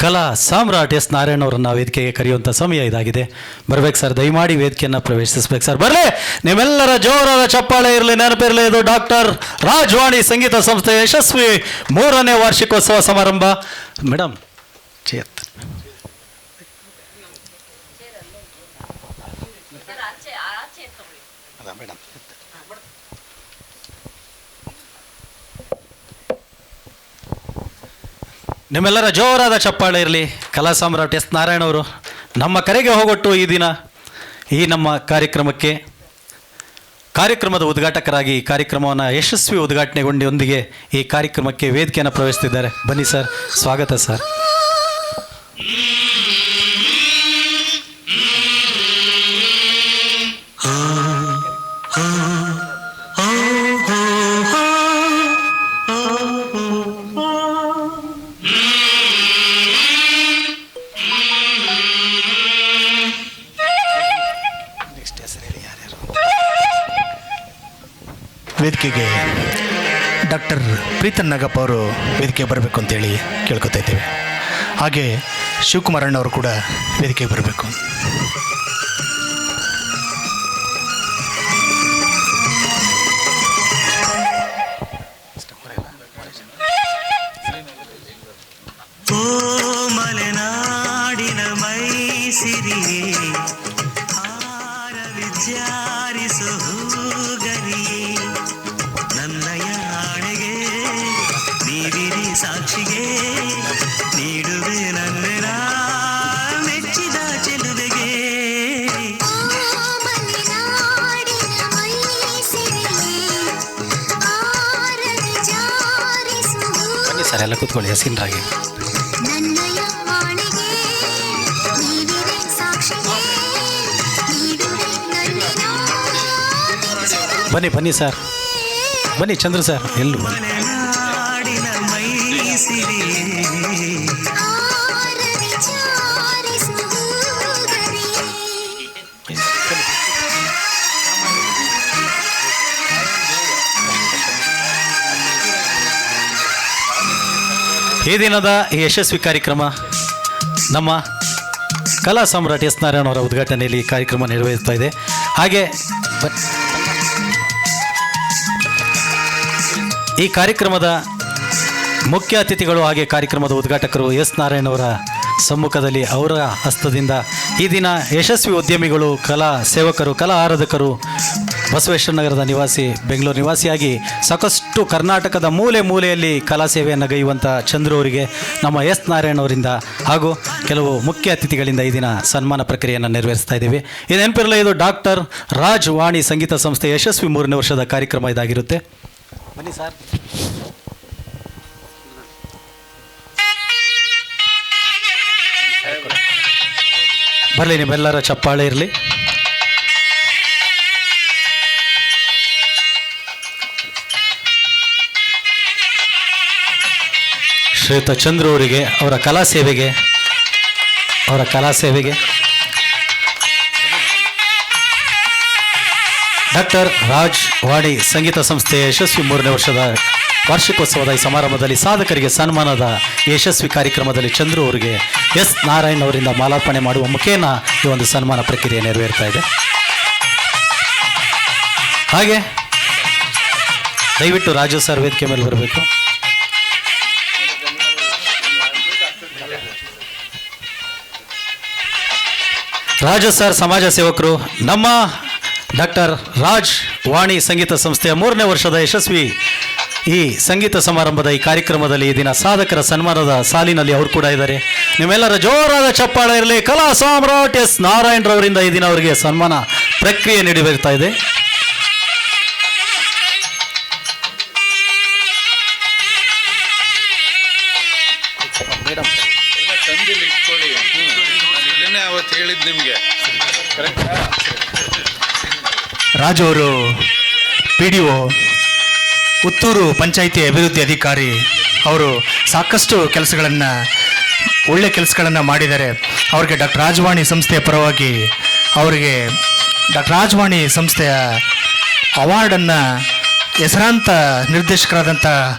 ಕಲಾ ಸಾಮ್ರಾಟ್ ಎಸ್ ನಾರಾಯಣ್ ಅವರನ್ನು ವೇದಿಕೆಗೆ ಕರೆಯುವಂಥ ಸಮಯ ಇದಾಗಿದೆ. ಬರ್ಬೇಕು ಸರ್, ದಯಮಾಡಿ ವೇದಿಕೆಯನ್ನು ಪ್ರವೇಶಿಸ್ಬೇಕು ಸರ್. ಬರಲಿ, ನಿಮ್ಮೆಲ್ಲರ ಜೋರಾದ ಚಪ್ಪಾಳೆ ಇರಲಿ, ನೆನಪಿರಲಿ. ಇದು ಡಾಕ್ಟರ್ ರಾಜವಾಣಿ ಸಂಗೀತ ಸಂಸ್ಥೆ ಯಶಸ್ವಿ 3ನೇ ವಾರ್ಷಿಕೋತ್ಸವ ಸಮಾರಂಭ. ಮೇಡಮ್ ಚೇತ್ ಮೇಡಮ್ ನಿಮ್ಮೆಲ್ಲರ ಜೋರಾದ ಚಪ್ಪಾಳೆ ಇರಲಿ. ಕಲಾ ಸಾಮ್ರಾಟ್ ಎಸ್ ನಾರಾಯಣ್ ಅವರು ನಮ್ಮ ಕರೆಗೆ ಹೋಗೊಟ್ಟು ಈ ದಿನ ಈ ನಮ್ಮ ಕಾರ್ಯಕ್ರಮದ ಉದ್ಘಾಟಕರಾಗಿ ಕಾರ್ಯಕ್ರಮವನ್ನು ಯಶಸ್ವಿ ಉದ್ಘಾಟನೆಗೊಂಡೊಂದಿಗೆ ಈ ಕಾರ್ಯಕ್ರಮಕ್ಕೆ ವೇದಿಕೆಯನ್ನು ಪ್ರವೇಶಿಸಿದ್ದಾರೆ. ಬನ್ನಿ ಸರ್, ಸ್ವಾಗತ ಸರ್. ವೇದಿಕೆಗೆ ಡಾಕ್ಟರ್ ಪ್ರೀತನ್ ನಾಗಪ್ಪ ಅವರು ವೇದಿಕೆಗೆ ಬರಬೇಕು ಅಂತೇಳಿ ಕೇಳ್ಕೊತಾ ಇದ್ದೇವೆ. ಹಾಗೆ ಶಿವಕುಮಾರ್ ಅಣ್ಣವರು ಕೂಡ ವೇದಿಕೆಗೆ ಬರಬೇಕು. ಓ ಮಲೆನಾಡಿನ ಮೈಸಿರಿಯೇ ಹಾರ ವಿಚಾರಿಸು ಗರಿಯೇ ನನ್ನಯ ಆಣೆಗೆ ನೀವಿರಿ ಸಾಕ್ಷಿಗೆ ನೀಡುವೆ ನನ್ನ ಮೆಚ್ಚಿದ ಚೆಲುವೆಗೆ. ಬನ್ನಿ ಸರ್, ಎಲ್ಲ ಕೂತ್ಕೊಳ್ಳಿ ಹಸಿನರಾಗಿ. ಬನ್ನಿ ಬನ್ನಿ ಸರ್, ಬನ್ನಿ ಚಂದ್ರ ಸರ್, ಎಲ್ಲೂ ಬನ್ನಿ. ಈ ದಿನದ ಈ ಯಶಸ್ವಿ ಕಾರ್ಯಕ್ರಮ ನಮ್ಮ ಕಲಾ ಸಾಮ್ರಾಟ್ ಎಸ್ ನಾರಾಯಣ್ ಅವರ ಉದ್ಘಾಟನೆಯಲ್ಲಿ ಕಾರ್ಯಕ್ರಮ ನಿರ್ವಹಿಸ್ತಾ ಇದೆ. ಹಾಗೆ ಈ ಕಾರ್ಯಕ್ರಮದ ಮುಖ್ಯ ಅತಿಥಿಗಳು ಹಾಗೆ ಕಾರ್ಯಕ್ರಮದ ಉದ್ಘಾಟಕರು ಎಸ್ ನಾರಾಯಣ್ ಅವರ ಸಮ್ಮುಖದಲ್ಲಿ ಅವರ ಹಸ್ತದಿಂದ ಈ ದಿನ ಯಶಸ್ವಿ ಉದ್ಯಮಿಗಳು, ಕಲಾ ಸೇವಕರು, ಕಲಾ ಆರಾಧಕರು, ಬಸವೇಶ್ವರ ನಗರದ ನಿವಾಸಿ, ಬೆಂಗಳೂರು ನಿವಾಸಿಯಾಗಿ ಸಾಕಷ್ಟು ಕರ್ನಾಟಕದ ಮೂಲೆ ಮೂಲೆಯಲ್ಲಿ ಕಲಾ ಸೇವೆಯನ್ನು ಗೈಯುವಂಥ ಚಂದ್ರು ಅವರಿಗೆ ನಮ್ಮ ಎಸ್ ನಾರಾಯಣ್ ಅವರಿಂದ ಹಾಗೂ ಕೆಲವು ಮುಖ್ಯ ಅತಿಥಿಗಳಿಂದ ಈ ದಿನ ಸನ್ಮಾನ ಪ್ರಕ್ರಿಯೆಯನ್ನು ನೆರವೇರಿಸ್ತಾ ಇದ್ದೀವಿ. ಇದು ನೆನಪಿರಲ್ಲ, ಇದು ಡಾಕ್ಟರ್ ರಾಜ್ ವಾಣಿ ಸಂಗೀತ ಸಂಸ್ಥೆ ಯಶಸ್ವಿ 3ನೇ ವರ್ಷದ ಕಾರ್ಯಕ್ರಮ ಇದಾಗಿರುತ್ತೆ. ಬನ್ನಿ ಸರ್. ಬರಲಿ, ನಿಮ್ಮೆಲ್ಲರ ಚಪ್ಪಾಳೆ ಇರಲಿ. ಶ್ರೀಯುತ ಚಂದ್ರು ಅವರಿಗೆ ಅವರ ಕಲಾ ಸೇವೆಗೆ ಡಾಕ್ಟರ್ ರಾಜ್ ವಾಣಿ ಸಂಗೀತ ಸಂಸ್ಥೆಯ ಯಶಸ್ವಿ 3ನೇ ವರ್ಷದ ವಾರ್ಷಿಕೋತ್ಸವದ ಈ ಸಮಾರಂಭದಲ್ಲಿ ಸಾಧಕರಿಗೆ ಸನ್ಮಾನದ ಯಶಸ್ವಿ ಕಾರ್ಯಕ್ರಮದಲ್ಲಿ ಚಂದ್ರು ಅವರಿಗೆ ಎಸ್ ನಾರಾಯಣ್ ಅವರಿಂದ ಮಾಲಾರ್ಪಣೆ ಮಾಡುವ ಮುಖೇನ ಈ ಒಂದು ಸನ್ಮಾನ ಪ್ರಕ್ರಿಯೆ ನೆರವೇರ್ತಾ ಇದೆ. ಹಾಗೆ ದಯವಿಟ್ಟು ರಾಜು ಸರ್ ವೇದಿಕೆ ಮೇಲೆ ಬರಬೇಕು. ರಾಜು ಸರ್ ಸಮಾಜ ಸೇವಕರು. ನಮ್ಮ ಡಾಕ್ಟರ್ ರಾಜ್ ವಾಣಿ ಸಂಗೀತ ಸಂಸ್ಥೆಯ 3ನೇ ವರ್ಷದ ಯಶಸ್ವಿ ಈ ಸಂಗೀತ ಸಮಾರಂಭದ ಈ ಕಾರ್ಯಕ್ರಮದಲ್ಲಿ ಈ ದಿನ ಸಾಧಕರ ಸನ್ಮಾನದ ಸಾಲಿನಲ್ಲಿ ಅವರು ಕೂಡ ಇದ್ದಾರೆ. ನಿಮ್ಮೆಲ್ಲರ ಜೋರಾದ ಚಪ್ಪಾಳೆ ಇರಲಿ. ಕಲಾ ಸಾಮ್ರಾಟ್ ಎಸ್ ನಾರಾಯಣ್ ರವರಿಂದ ಈ ದಿನ ಅವರಿಗೆ ಸನ್ಮಾನ ಪ್ರಕ್ರಿಯೆ ನಡೆಯುತ್ತಾ ಇದೆ. ರಾಜು ಅವರು PDO ಪುತ್ತೂರು ಪಂಚಾಯಿತಿ ಅಭಿವೃದ್ಧಿ ಅಧಿಕಾರಿ. ಅವರು ಸಾಕಷ್ಟು ಒಳ್ಳೆ ಕೆಲಸಗಳನ್ನು ಮಾಡಿದ್ದಾರೆ. ಅವರಿಗೆ ಡಾಕ್ಟರ್ ರಾಜವಾಣಿ ಸಂಸ್ಥೆಯ ಪರವಾಗಿ ಅವರಿಗೆ ಡಾಕ್ಟರ್ ರಾಜವಾಣಿ ಸಂಸ್ಥೆಯ ಅವಾರ್ಡನ್ನು ಹೆಸರಾಂತ ನಿರ್ದೇಶಕರಾದಂಥ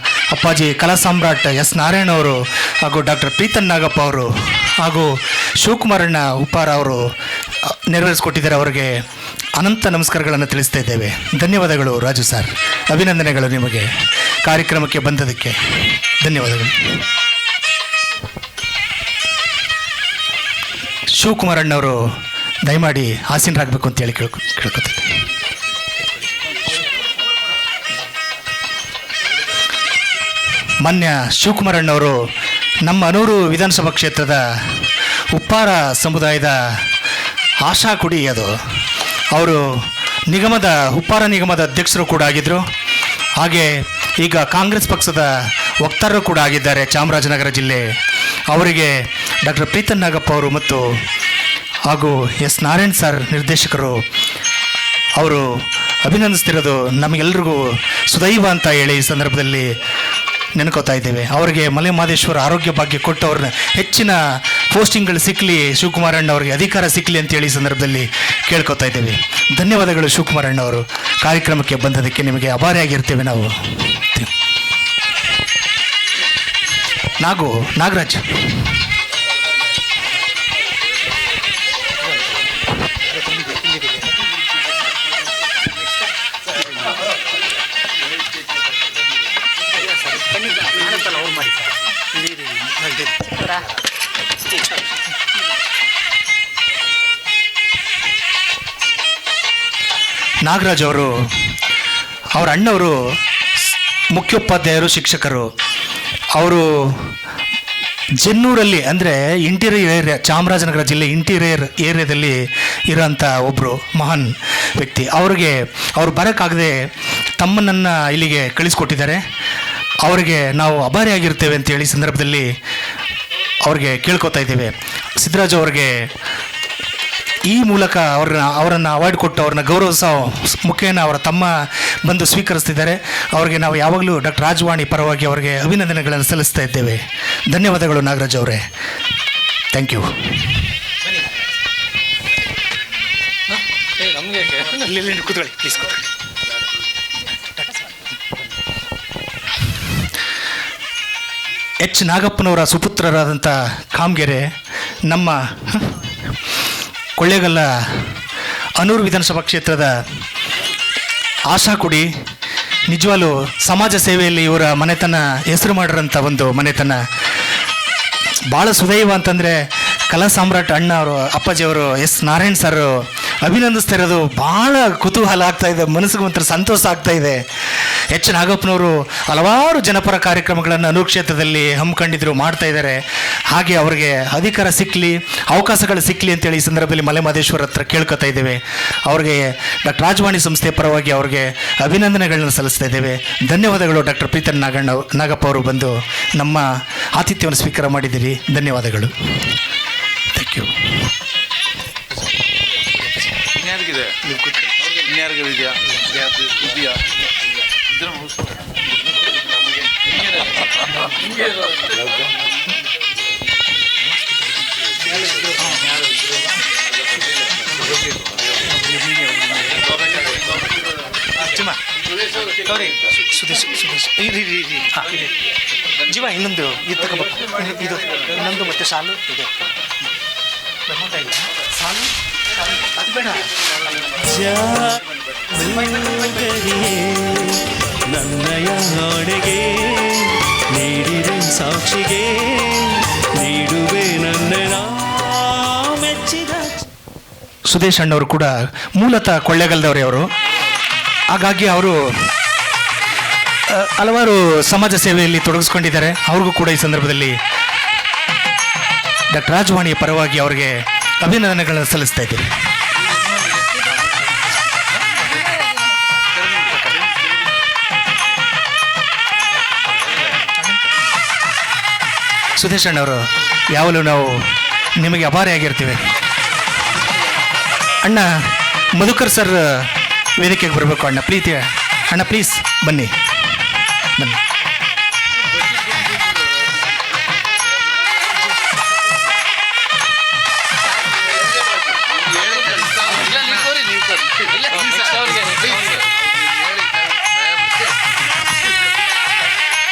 ಅಪ್ಪಾಜಿ ಕಲಾ ಸಾಮ್ರಾಟ್ ಎಸ್ ನಾರಾಯಣ ಅವರು ಹಾಗೂ ಡಾಕ್ಟರ್ ಪ್ರೀತನ್ ನಾಗಪ್ಪ ಅವರು ಹಾಗೂ ಶಿವಕುಮಾರಣ್ಣ ಉಪ್ಪಾರ ಅವರು ನೆರವೇರಿಸಿಕೊಟ್ಟಿದ್ದಾರೆ. ಅವರಿಗೆ ಅನಂತ ನಮಸ್ಕಾರಗಳನ್ನು ತಿಳಿಸ್ತಾ ಇದ್ದೇವೆ. ಧನ್ಯವಾದಗಳು ರಾಜು ಸರ್, ಅಭಿನಂದನೆಗಳು ನಿಮಗೆ ಕಾರ್ಯಕ್ರಮಕ್ಕೆ ಬಂದದಕ್ಕೆ ಧನ್ಯವಾದಗಳು. ಶಿವಕುಮಾರಣ್ಣವರು ದಯಮಾಡಿ ಆಸೀನರಾಗಬೇಕು ಅಂತೇಳಿ ಕೇಳ್ಕೊತೀನಿ. ಮಾನ್ಯ ಶಿವಕುಮಾರಣ್ಣವರು ನಮ್ಮ ಅನೂರು ವಿಧಾನಸಭಾ ಕ್ಷೇತ್ರದ ಉಪ್ಪಾರ ಸಮುದಾಯದ ಆಶಾ ಕುಡಿ ಅದು. ಅವರು ಉಪ್ಪಾರ ನಿಗಮದ ಅಧ್ಯಕ್ಷರು ಕೂಡ ಆಗಿದ್ದರು. ಹಾಗೆ ಈಗ ಕಾಂಗ್ರೆಸ್ ಪಕ್ಷದ ವಕ್ತಾರರು ಕೂಡ ಆಗಿದ್ದಾರೆ ಚಾಮರಾಜನಗರ ಜಿಲ್ಲೆ. ಅವರಿಗೆ ಡಾಕ್ಟರ್ ಪ್ರೀತನ್ ನಾಗಪ್ಪ ಅವರು ಮತ್ತು ಹಾಗೂ ಎಸ್ ನಾರಾಯಣ್ ಸರ್ ನಿರ್ದೇಶಕರು ಅವರು ಅಭಿನಂದಿಸ್ತಿರೋದು ನಮಗೆಲ್ರಿಗೂ ಸುದೈವ ಅಂತ ಹೇಳಿ ಈ ಸಂದರ್ಭದಲ್ಲಿ ನೆನ್ಕೋತಾ ಇದ್ದೇವೆ. ಅವರಿಗೆ ಮಲೆ ಮಹದೇಶ್ವರ ಆರೋಗ್ಯ ಭಾಗ್ಯ ಕೊಟ್ಟು ಅವ್ರನ್ನ ಹೆಚ್ಚಿನ ಪೋಸ್ಟಿಂಗ್ಗಳು ಸಿಕ್ಕಲಿ, ಶಿವಕುಮಾರಣ್ಣ ಅವರಿಗೆ ಅಧಿಕಾರ ಸಿಕ್ಕಲಿ ಅಂತೇಳಿ ಈ ಸಂದರ್ಭದಲ್ಲಿ ಕೇಳ್ಕೊತಾ ಇದ್ದೇವೆ. ಧನ್ಯವಾದಗಳು ಶಿವಕುಮಾರಣ್ಣ ಅವರು, ಕಾರ್ಯಕ್ರಮಕ್ಕೆ ಬಂದದಕ್ಕೆ ನಿಮಗೆ ಅಭಾರಿಯಾಗಿರ್ತೇವೆ ನಾವು. ನಾಗರಾಜ್ ನಾಗರಾಜ್ ಅವರು, ಅವರ ಅಣ್ಣವರು ಮುಖ್ಯೋಪಾಧ್ಯಾಯರು, ಶಿಕ್ಷಕರು. ಅವರು ಜನ್ನೂರಲ್ಲಿ ಅಂದರೆ ಇಂಟೀರಿಯರ್ ಏರಿಯಾ, ಚಾಮರಾಜನಗರ ಜಿಲ್ಲೆ ಇಂಟೀರಿಯರ್ ಏರಿಯಾದಲ್ಲಿ ಇರೋಂಥ ಒಬ್ಬರು ಮಹಾನ್ ವ್ಯಕ್ತಿ. ಅವ್ರು ಬರೋಕ್ಕಾಗದೆ ತಮ್ಮನನ್ನು ಇಲ್ಲಿಗೆ ಕಳಿಸ್ಕೊಟ್ಟಿದ್ದಾರೆ. ಅವರಿಗೆ ನಾವು ಅಭಾರಿಯಾಗಿರ್ತೇವೆ ಅಂತೇಳಿ ಸಂದರ್ಭದಲ್ಲಿ ಅವ್ರಿಗೆ ಕೇಳ್ಕೊತಾ ಇದ್ದೇವೆ. ಸಿದ್ದರಾಜು ಅವ್ರಿಗೆ ಈ ಮೂಲಕ ಅವರನ್ನು ಅವಾರ್ಡ್ ಕೊಟ್ಟು ಅವ್ರನ್ನ ಗೌರವಿಸೋ ಮುಖೇನ ಅವರ ತಮ್ಮ ಬಂದು ಸ್ವೀಕರಿಸ್ತಿದ್ದಾರೆ. ಅವರಿಗೆ ನಾವು ಯಾವಾಗಲೂ ಡಾಕ್ಟರ್ ರಾಜವಾಣಿ ಪರವಾಗಿ ಅವರಿಗೆ ಅಭಿನಂದನೆಗಳನ್ನು ಸಲ್ಲಿಸ್ತಾ ಇದ್ದೇವೆ. ಧನ್ಯವಾದಗಳು ನಾಗರಾಜ್ ಅವರೇ, ಥ್ಯಾಂಕ್ ಯು. ಕೂತ್ಕೊಳ್ಳಿ ಪ್ಲೀಸ್, ಕೂತ್ಕೊಳ್ಳಿ. ಎಚ್ ನಾಗಪ್ಪನವರ ಸುಪುತ್ರರಾದಂಥ ಕಾಮಗೆರೆ, ನಮ್ಮ ಕೊಳ್ಳೇಗಲ್ಲ ಅನೂರು ವಿಧಾನಸಭಾ ಕ್ಷೇತ್ರದ ಆಶಾ ಕುಡಿ. ನಿಜವಾಗ್ಲೂ ಸಮಾಜ ಸೇವೆಯಲ್ಲಿ ಇವರ ಮನೆತನ ಹೆಸರು ಮಾಡಿರೋಂಥ ಒಂದು ಮನೆತನ. ಭಾಳ ಸುದೈವ ಅಂತಂದರೆ ಕಲಾ ಸಾಮ್ರಾಟ್ ಅಣ್ಣ ಅವರು, ಅಪ್ಪಾಜಿಯವರು, ಎಸ್ ನಾರಾಯಣ್ ಸರ್ ಅಭಿನಂದಿಸ್ತಾ ಇರೋದು ಭಾಳ ಕುತೂಹಲ ಆಗ್ತಾಯಿದೆ, ಮನಸ್ಸಿಗೆ ಒಂಥರ ಸಂತೋಷ ಆಗ್ತಾಯಿದೆ. ಎಚ್ ನಾಗಪ್ಪನವರು ಹಲವಾರು ಜನಪರ ಕಾರ್ಯಕ್ರಮಗಳನ್ನು ಅನೂರು ಕ್ಷೇತ್ರದಲ್ಲಿ ಹಮ್ಮಿಕೊಂಡಿದ್ರು, ಮಾಡ್ತಾ ಇದ್ದಾರೆ. ಹಾಗೆ ಅವರಿಗೆ ಅಧಿಕಾರ ಸಿಕ್ಕಲಿ, ಅವಕಾಶಗಳು ಸಿಕ್ಕಲಿ ಅಂತೇಳಿ ಈ ಸಂದರ್ಭದಲ್ಲಿ ಮಲೆ ಮಹದೇಶ್ವರ ಹತ್ರ ಕೇಳ್ಕೊತಾ ಇದ್ದೇವೆ. ಅವ್ರಿಗೆ ಡಾಕ್ಟರ್ ರಾಜವಾಣಿ ಸಂಸ್ಥೆ ಪರವಾಗಿ ಅವ್ರಿಗೆ ಅಭಿನಂದನೆಗಳನ್ನ ಸಲ್ಲಿಸ್ತಾ ಇದ್ದೇವೆ. ಧನ್ಯವಾದಗಳು ಡಾಕ್ಟರ್ ಪ್ರೀತನ್ ನಾಗಪ್ಪ ಅವರು ಬಂದು ನಮ್ಮ ಆತಿಥ್ಯವನ್ನು ಸ್ವೀಕಾರ ಮಾಡಿದ್ದೀರಿ. ಧನ್ಯವಾದಗಳು, ಥ್ಯಾಂಕ್ ಯು. ಜೀವ ಇನ್ನೊಂದು ಇದು ತಗೋಬೇಕು, ಇದು ಇನ್ನೊಂದು ಮತ್ತೆ ಸಾಲು ಇದೆ, ಸಾಲು ಅದು ಬೇಡ. ನನ್ನಯ ನಾಡೆಗೆ ನೀಡಿದೆ ಸಾಕ್ಷಿಗೆ ನೀಡುವೆ ನನ್ನ ಮೆಚ್ಚಿದ. ಸುದೇಶ್ ಅಣ್ಣವರು ಕೂಡ ಮೂಲತಃ ಕೊಳ್ಳೇಗಾಲದವರೇ ಅವರು. ಹಾಗಾಗಿ ಅವರು ಹಲವಾರು ಸಮಾಜ ಸೇವೆಯಲ್ಲಿ ತೊಡಗಿಸ್ಕೊಂಡಿದ್ದಾರೆ. ಅವ್ರಿಗೂ ಕೂಡ ಈ ಸಂದರ್ಭದಲ್ಲಿ ಡಾಕ್ಟರ್ ರಾಜವಾಣಿಯ ಪರವಾಗಿ ಅವರಿಗೆ ಅಭಿನಂದನೆಗಳನ್ನು ಸಲ್ಲಿಸ್ತಾ ಇದ್ದೀವಿ. ಸುದೇಶ್ ಅಣ್ಣವರು, ಯಾವಾಗಲೂ ನಾವು ನಿಮಗೆ ಅಭಾರಿಯಾಗಿರ್ತೀವಿ. ಅಣ್ಣ ಮಧುಕರ್ ಸರ್ ವೇದಿಕೆಗೆ ಬರಬೇಕು. ಅಣ್ಣ ಪ್ರೀತಿ, ಅಣ್ಣ ಪ್ಲೀಸ್ ಬನ್ನಿ ಬನ್ನಿ.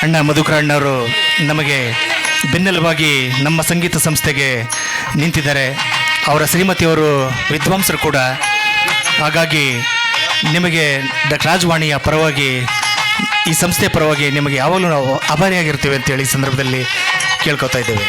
ಅಣ್ಣ ಮಧುಕರ ಅಣ್ಣವರು ನಮಗೆ ಬೆನ್ನೆಲುಬಾಗಿ ನಮ್ಮ ಸಂಗೀತ ಸಂಸ್ಥೆಗೆ ನಿಂತಿದ್ದಾರೆ. ಅವರ ಶ್ರೀಮತಿಯವರು ವಿದ್ವಾಂಸರು ಕೂಡ. ಹಾಗಾಗಿ ನಿಮಗೆ ಡಾಕ್ಟರ್ ರಾಜವಾಣಿಯ ಪರವಾಗಿ, ಈ ಸಂಸ್ಥೆಯ ಪರವಾಗಿ ನಿಮಗೆ ಯಾವಾಗಲೂ ನಾವು ಆಭಾರಿಯಾಗಿರ್ತೀವಿ ಅಂತೇಳಿ ಈ ಸಂದರ್ಭದಲ್ಲಿ ಕೇಳ್ಕೊತಾ ಇದ್ದೇವೆ.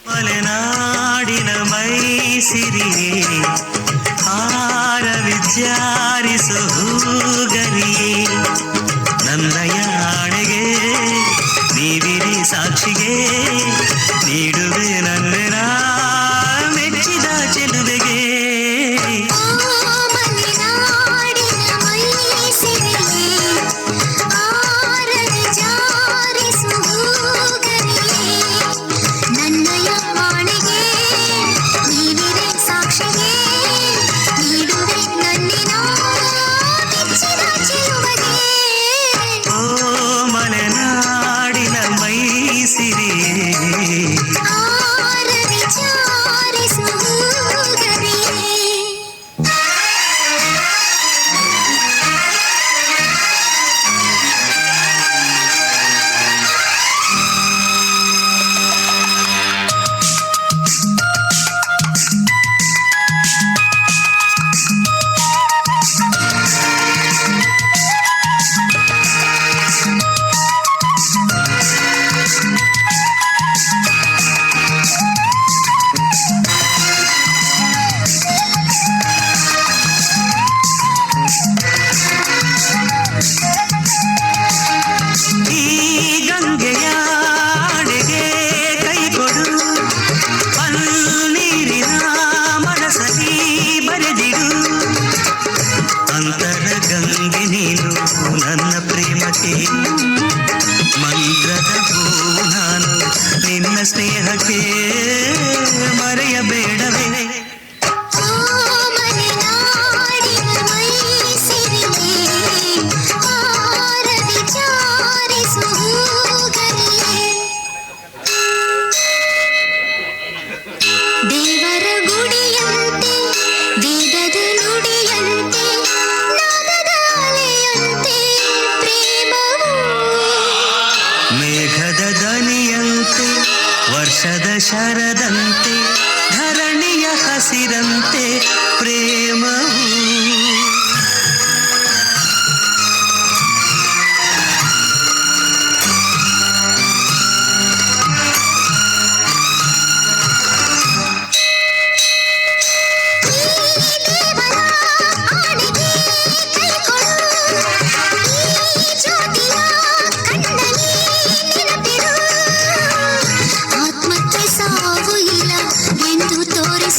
ಮಲೆನಾಡಿನ ಮೈಸಿರಿಯೇ ಹಾರ ವಿಚಾರಿಸು ಹೂಗರಿಯೇ ನನ್ನ ಯಾಣೆಗೆ ನೀವಿರಿ ಸಾಕ್ಷಿಗೆ ನೀಡುವೆ ನನ್ನ ಮೆಚ್ಚಿದ ಚೆಲುವೆಗೆ ಮಂತ್ರದ ಹೂ ನಾನು ನಿನ್ನ ಸ್ನೇಹಕ್ಕೆ ಮರೆಯಬೇಡವೇ ದೇವರ ಗುಡಿಯಂತೆ ವೇದದ ನುಡಿಯಂತೆ ನಾದದ ಅಲೆಯಂತೆ ಶರದಂತೆ